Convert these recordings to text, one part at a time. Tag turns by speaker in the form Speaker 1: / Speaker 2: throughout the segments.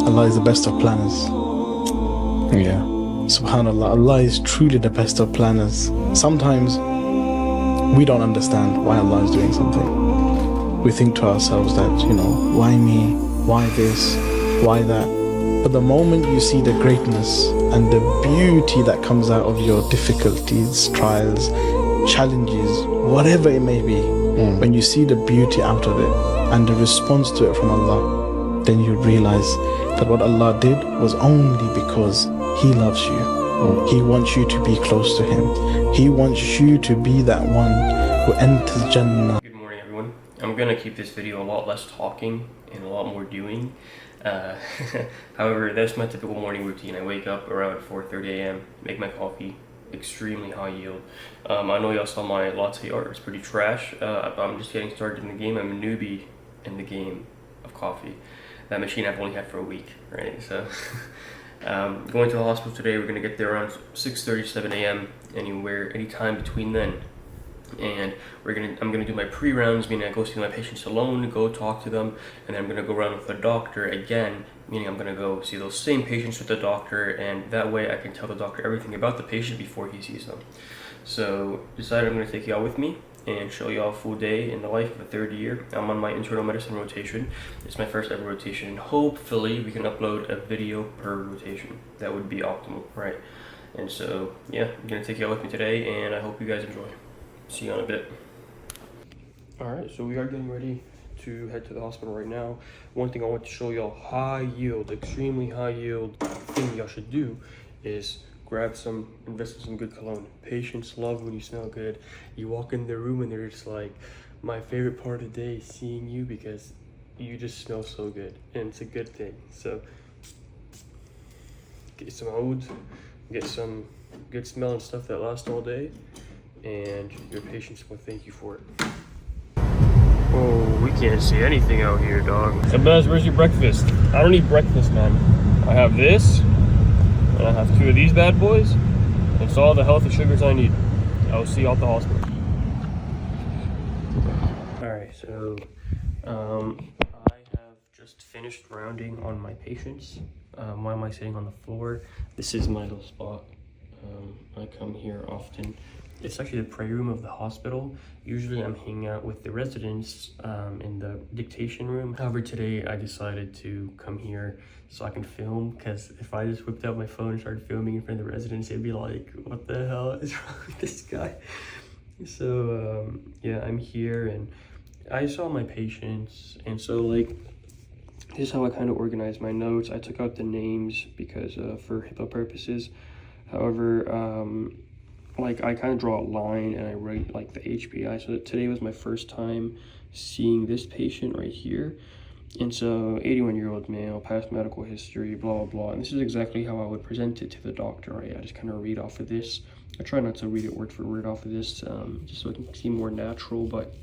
Speaker 1: Allah is the best of planners.
Speaker 2: Yeah.
Speaker 1: Subhanallah, Allah is truly the best of planners. Sometimes we don't understand why Allah is doing something. We think to ourselves that, why me? Why this? Why that? But the moment you see the greatness and the beauty that comes out of your difficulties, trials, challenges, whatever it may be, when you see the beauty out of it and the response to it from Allah, then you realize that what Allah did was only because He loves you. He wants you to be close to Him. He wants you to be that one who enters Jannah.
Speaker 3: Good morning, everyone. I'm gonna keep this video a lot less talking and a lot more doing. However, that's my typical morning routine. I wake up around 4:30 a.m., make my coffee, extremely high yield. I know y'all saw my latte art, it's pretty trash. I'm just getting started in the game. I'm a newbie in the game of coffee. That machine I've only had for a week, right? So, going to the hospital today. We're gonna get there around 6:30, 7 a.m. Anytime between then. And I'm gonna do my pre-rounds, meaning I go see my patients alone, go talk to them, and then I'm gonna go around with the doctor again, meaning I'm gonna go see those same patients with the doctor, and that way I can tell the doctor everything about the patient before he sees them. So decided I'm gonna take y'all with me and show y'all a full day in the life of a third year. I'm on my internal medicine rotation. It's my first ever rotation, and hopefully we can upload a video per rotation. That would be optimal, right? And so yeah, I'm gonna take y'all with me today, and I hope you guys enjoy. See you in a bit. Alright, so we are getting ready to head to the hospital right now. One thing I want to show y'all, high yield, extremely high yield thing y'all should do is invest in some good cologne. Patients love when you smell good. You walk in their room and they're just like, my favorite part of the day is seeing you because you just smell so good. And it's a good thing. So get some oud, get some good smelling stuff that lasts all day, and your patients will thank you for it. Oh, we can't see anything out here, dog. Sebaz, where's your breakfast? I don't eat breakfast, man. I have this, and I have 2 of these bad boys. It's all the healthy sugars I need. I'll see you at the hospital. Alright, so I have just finished rounding on my patients. Why am I sitting on the floor? This is my little spot. I come here often. It's actually the prayer room of the hospital. Usually I'm hanging out with the residents in the dictation room. However, today I decided to come here so I can film, because if I just whipped out my phone and started filming in front of the residents, they'd be like, what the hell is wrong with this guy? So yeah, I'm here and I saw my patients, and so like, this is how I kind of organize my notes. I took out the names because for HIPAA purposes. However, like I kind of draw a line and I write like the HPI. So that today was my first time seeing this patient right here. And so 81-year-old male, past medical history, blah, blah, blah. And this is exactly how I would present it to the doctor, right? I just kind of read off of this. I try not to read it word for word off of this, just so it can seem more natural. But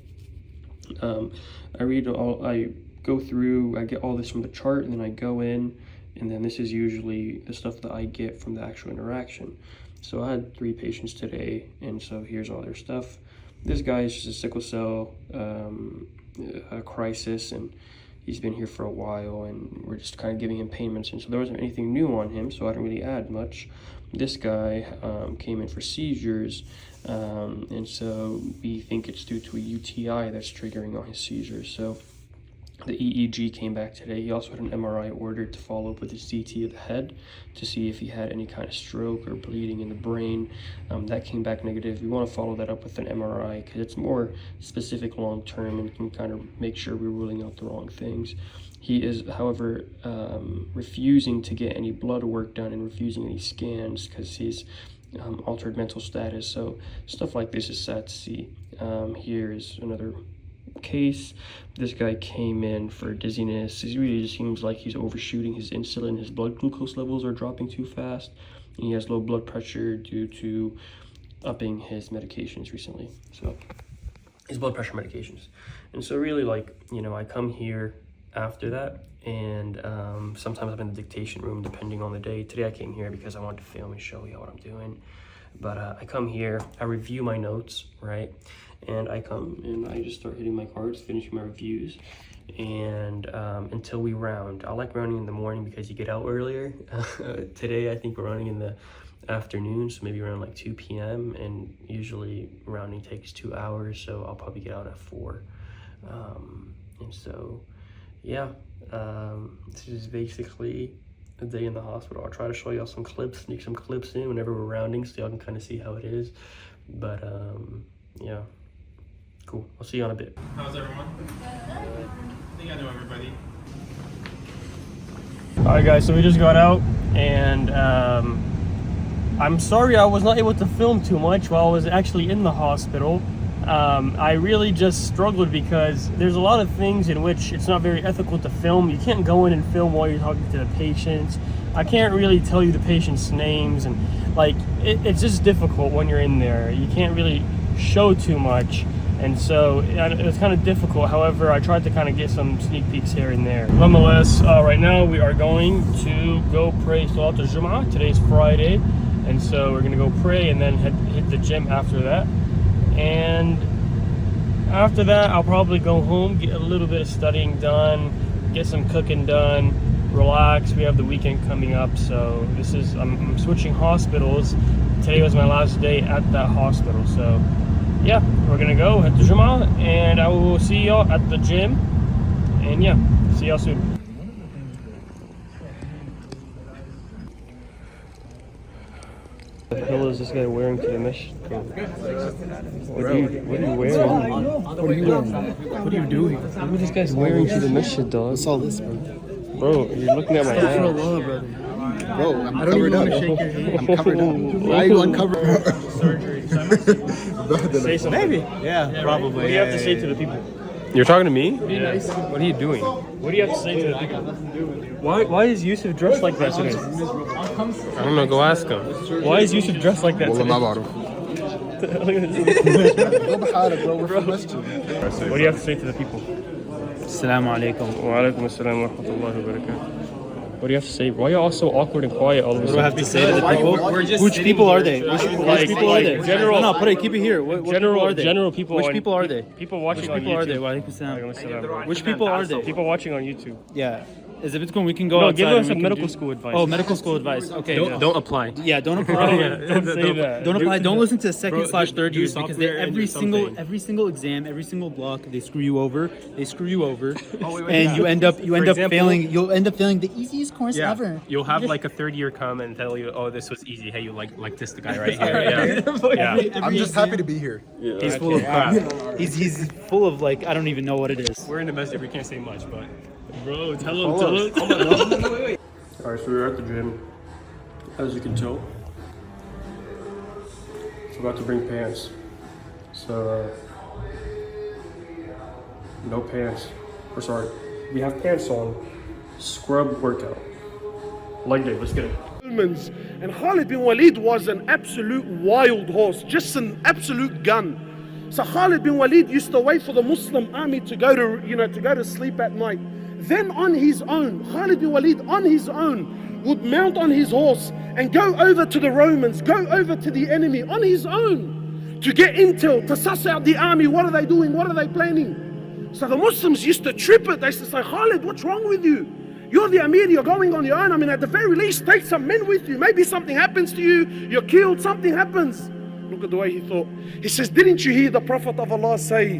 Speaker 3: I go through, I get all this from the chart, and then I go in, and then this is usually the stuff that I get from the actual interaction. So I had 3 patients today, and so here's all their stuff. This guy is just a sickle cell crisis, and he's been here for a while, and we're just kind of giving him pain medicine. So there wasn't anything new on him, so I didn't really add much. This guy came in for seizures, and so we think it's due to a UTI that's triggering on his seizures. So the EEG came back today. He also had an MRI ordered to follow up with his CT of the head to see if he had any kind of stroke or bleeding in the brain. That came back negative. We want to follow that up with an MRI because it's more specific long term and can kind of make sure we're ruling out the wrong things. He is, however, refusing to get any blood work done and refusing any scans because he's altered mental status. So stuff like this is sad to see. Here is another case. This guy came in for dizziness. He really just seems like he's overshooting his insulin. His blood glucose levels are dropping too fast, and he has low blood pressure due to upping his medications recently. So his blood pressure medications. And so really, like, I come here after that, and sometimes I'm in the dictation room depending on the day. Today I came here because I wanted to film and show you what I'm doing. But I come here, I review my notes, right? And I come and I just start hitting my cards, finishing my reviews. and until we round. I like rounding in the morning because you get out earlier. Today I think we're running in the afternoon, so maybe around like 2 p.m. and usually rounding takes 2 hours, so I'll probably get out at 4. And so yeah, this is basically a day in the hospital. I'll try to show y'all some clips, sneak some clips in whenever we're rounding so y'all can kind of see how it is. But yeah, cool. I'll see you in a bit.
Speaker 4: How's everyone? I think I know everybody.
Speaker 3: Alright guys, so we just got out, and I'm sorry I was not able to film too much while I was actually in the hospital. I really just struggled because there's a lot of things in which it's not very ethical to film. You can't go in and film while you're talking to the patients. I can't really tell you the patients' names, and like it's just difficult when you're in there. You can't really show too much, and so it was kind of difficult. However, I tried to kind of get some sneak peeks here and there. Nonetheless, right now we are going to go pray Salat al-Jum'ah. Today's Friday, and so we're gonna go pray and then hit the gym after that. And after that, I'll probably go home, get a little bit of studying done, get some cooking done, relax. We have the weekend coming up, so this is I'm switching hospitals. Today was my last day at that hospital, so yeah, we're gonna go at the Jum'ah, and I will see y'all at the gym. And yeah, see y'all soon. What the hell is this guy wearing to the mesh? What are you wearing?
Speaker 1: What are you doing? What are you doing?
Speaker 3: What is this guy's wearing to the mesh, dog?
Speaker 1: What's all this, bro?
Speaker 3: Bro, you're looking at my ass.
Speaker 1: Bro, I'm covered up. I'm covered up. Why are you uncovered?
Speaker 4: Surgery.
Speaker 3: Say something.
Speaker 4: Maybe. Yeah, probably.
Speaker 3: What do you have to say to the people? You're talking to me?
Speaker 4: Yeah.
Speaker 3: What are you doing? What do you have to say to the people? Why is Yusuf dressed like that today?
Speaker 2: I don't know, go ask him.
Speaker 3: Why is Yusuf dressed like that today? What do you have to say to the people?
Speaker 4: Assalamu alaikum.
Speaker 3: Wa alaikum assalam wa rahmatullahi wa barakatuh. What do you have to say? Why are you all so awkward and quiet all of a sudden?
Speaker 4: What do I have to say to the people? Which people are they? Which people are they?
Speaker 3: General,
Speaker 4: No, put it. Keep it here. What people are they?
Speaker 3: General people.
Speaker 4: Which people are they?
Speaker 3: People watching
Speaker 4: Which people
Speaker 3: on
Speaker 4: are they?
Speaker 3: YouTube.
Speaker 4: Wa alaikum salam.
Speaker 3: Alaikum assalam.
Speaker 4: Which people are they?
Speaker 3: People watching on YouTube.
Speaker 4: Yeah. Is it we can go
Speaker 3: No,
Speaker 4: outside
Speaker 3: give
Speaker 4: and
Speaker 3: us
Speaker 4: we
Speaker 3: some
Speaker 4: can
Speaker 3: medical
Speaker 4: do-
Speaker 3: school advice.
Speaker 4: Oh, medical school advice. Okay.
Speaker 2: Don't apply.
Speaker 4: Yeah, don't apply.
Speaker 3: Don't say that.
Speaker 4: Don't apply. Don't listen to second/third
Speaker 2: do
Speaker 4: years because they,
Speaker 2: software and do
Speaker 4: every single exam, every single block, they screw you over. They screw you over,
Speaker 2: wait,
Speaker 4: and
Speaker 2: yeah.
Speaker 4: you end up
Speaker 2: example-
Speaker 4: failing. You'll end up failing the easiest course
Speaker 2: Yeah,
Speaker 4: ever.
Speaker 2: you'll have like a third year come and tell you, oh, this was easy. Hey, you like this the guy right here. Yeah.
Speaker 1: I'm just happy to be here.
Speaker 4: He's full of crap. He's full of like I don't even know what it is.
Speaker 2: We're in the message. We can't say much, but
Speaker 3: Bro, tell him. Alright, so we're at the gym. As you can tell, forgot to bring pants. So, no pants. Or sorry, we have pants on. Scrub workout. Leg day, let's get it.
Speaker 5: And Khalid bin Walid was an absolute wild horse, just an absolute gun. So Khalid bin Walid used to wait for the Muslim army to go to sleep at night. Then on his own, Khalid bin Walid on his own would mount on his horse and go over to the Romans, go over to the enemy on his own to get intel, to suss out the army. What are they doing? What are they planning? So the Muslims used to trip it. They used to say, Khalid, what's wrong with you? You're the Amir, you're going on your own. I mean, at the very least, take some men with you. Maybe something happens to you, you're killed, something happens. Look at the way he thought. He says, didn't you hear the Prophet of Allah say,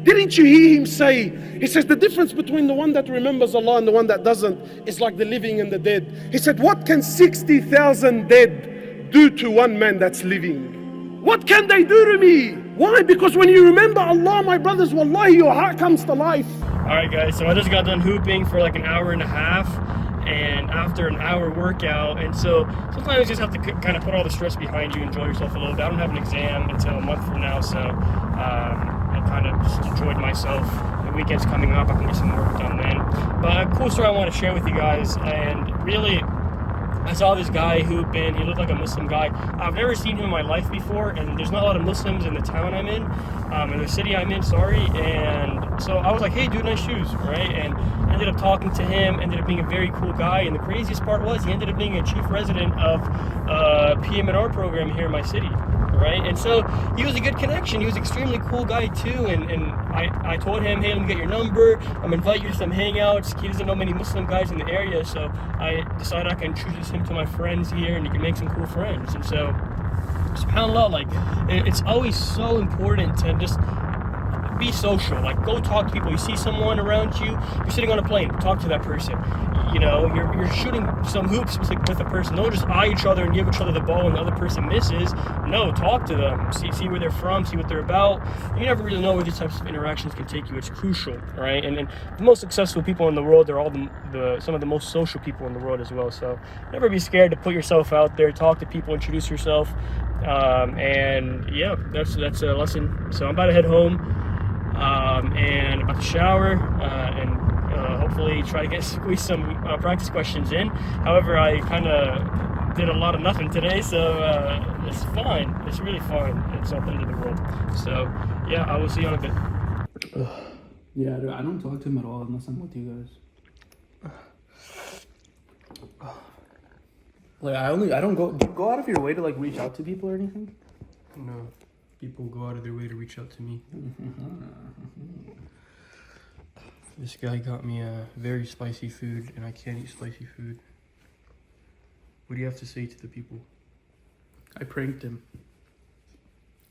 Speaker 5: didn't you hear him say, he says the difference between the one that remembers Allah and the one that doesn't is like the living and the dead. He said, what can 60,000 dead do to one man that's living? What can they do to me? Why? Because when you remember Allah, my brothers, wallahi, your heart comes to life.
Speaker 3: Alright guys, so I just got done hooping for like an hour and a half, and after an hour workout, and so sometimes you just have to kind of put all the stress behind you, enjoy yourself a little bit. I don't have an exam until a month from now, so I kind of just enjoyed myself. The weekend's coming up, I can get some work done then. But a cool story I want to share with you guys, and really, I saw this guy hooping. He looked like a Muslim guy. I've never seen him in my life before, and there's not a lot of Muslims in the town I'm in the city I'm in, sorry. And so I was like, hey dude, nice shoes, right? And ended up talking to him, ended up being a very cool guy, and the craziest part was he ended up being a chief resident of PM&R program here in my city.
Speaker 2: right? And so he was a good connection. He was an extremely cool guy too. And I told him, hey, let me get your number. I'm invite you to some hangouts. He doesn't know many Muslim guys in the area, so I decided I can introduce him to my friends here, and he can make some cool friends. And so, subhanAllah, like, it's always so important to just be social. Like, go talk to people. You see someone around you, you're sitting on a plane, talk to that person. You know, you're shooting some hoops with a person. Don't just eye each other and give each other the ball and the other person misses. No, talk to them. See where they're from, see what they're about. You never really know where these types of interactions can take you. It's crucial, right? And the most successful people in the world, they're all some of the most social people in the world as well. So never be scared to put yourself out there, talk to people, introduce yourself. And yeah, that's a lesson. So I'm about to head home and about to shower and hopefully try to squeeze some practice questions in. However, I kind of did a lot of nothing today, so it's fine. It's really fine. It's not the end of the world. So yeah, I will see you in a bit.
Speaker 4: Yeah, I don't talk to him at all unless I'm with you guys. Like I don't go out of your way to like reach out to people or anything.
Speaker 3: No, people go out of their way to reach out to me. This guy got me a very spicy food, and I can't eat spicy food. What do you have to say to the people?
Speaker 4: I pranked him.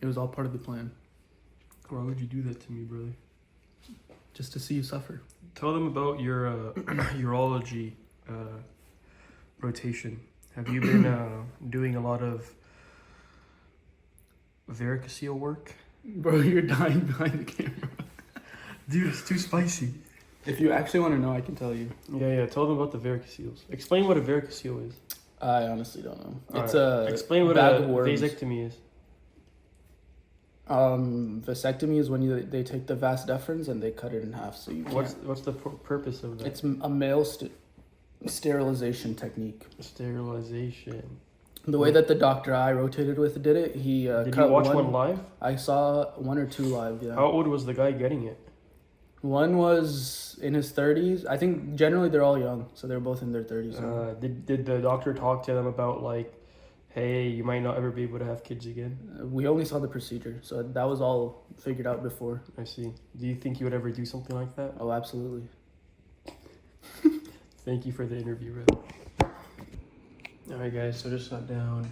Speaker 4: It was all part of the plan.
Speaker 3: Why would you do that to me, brother?
Speaker 4: Just to see you suffer.
Speaker 3: Tell them about your urology rotation. Have you been doing a lot of varicocele work?
Speaker 4: Bro, you're dying behind the camera.
Speaker 3: Dude, it's too spicy.
Speaker 4: If you actually want to know, I can tell you.
Speaker 3: Yeah. Tell them about the varicoceles. Explain what a varicocele is.
Speaker 4: I honestly don't know. It's
Speaker 3: explain what
Speaker 4: bag
Speaker 3: a
Speaker 4: of worms.
Speaker 3: vasectomy is.
Speaker 4: Vasectomy is when they take the vas deferens and they cut it in half, so you can't.
Speaker 3: What's the purpose of that?
Speaker 4: It's a male sterilization technique.
Speaker 3: Sterilization.
Speaker 4: The way that the doctor I rotated with did it, he
Speaker 3: Did
Speaker 4: cut
Speaker 3: you watch one live?
Speaker 4: I saw 1 or 2 live. Yeah.
Speaker 3: How old was the guy getting it?
Speaker 4: One was in his 30s. I think generally they're all young, so they're both in their 30s.
Speaker 3: Did the doctor talk to them about like, hey, you might not ever be able to have kids again?
Speaker 4: We only saw the procedure, so that was all figured out before.
Speaker 3: I see. Do you think you would ever do something like that?
Speaker 4: Oh, absolutely.
Speaker 3: Thank you for the interview, brother. Alright guys, so just sat down,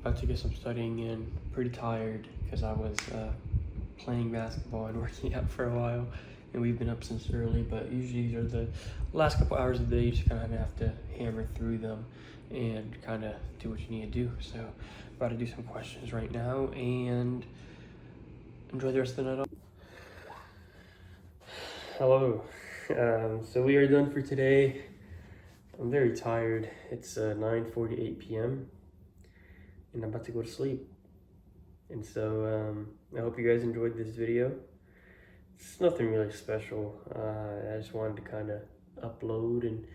Speaker 3: about to get some studying in, pretty tired because I was playing basketball and working out for a while, and we've been up since early, but usually these are the last couple hours of the day. You just kind of have to hammer through them and kind of do what you need to do. So about to do some questions right now and enjoy the rest of the night. Hello. So we are done for today. I'm very tired. It's 9:48 p.m. and I'm about to go to sleep. And so I hope you guys enjoyed this video. It's nothing really special. I just wanted to kind of upload and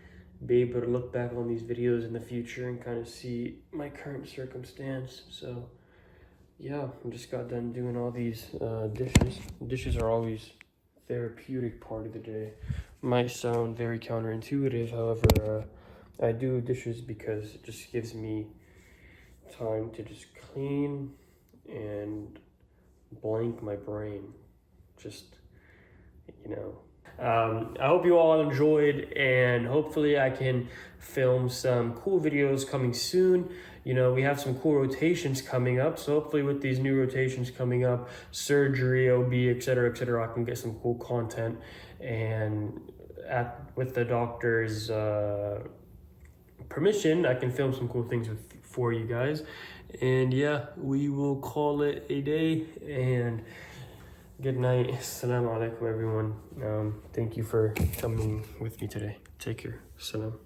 Speaker 3: be able to look back on these videos in the future and kind of see my current circumstance. So yeah, I just got done doing all these dishes. Dishes are always therapeutic part of the day. Might sound very counterintuitive, however, I do dishes because it just gives me time to just clean and blank my brain. Just, you know. I hope you all enjoyed, and hopefully I can film some cool videos coming soon. You know, we have some cool rotations coming up, so hopefully with these new rotations coming up, surgery, OB, etc., I can get some cool content, and with the doctor's permission, I can film some cool things for you guys. And yeah, we will call it a day, and good night. Assalamu alaikum, everyone. Thank you for coming with me today. Take care. Salam.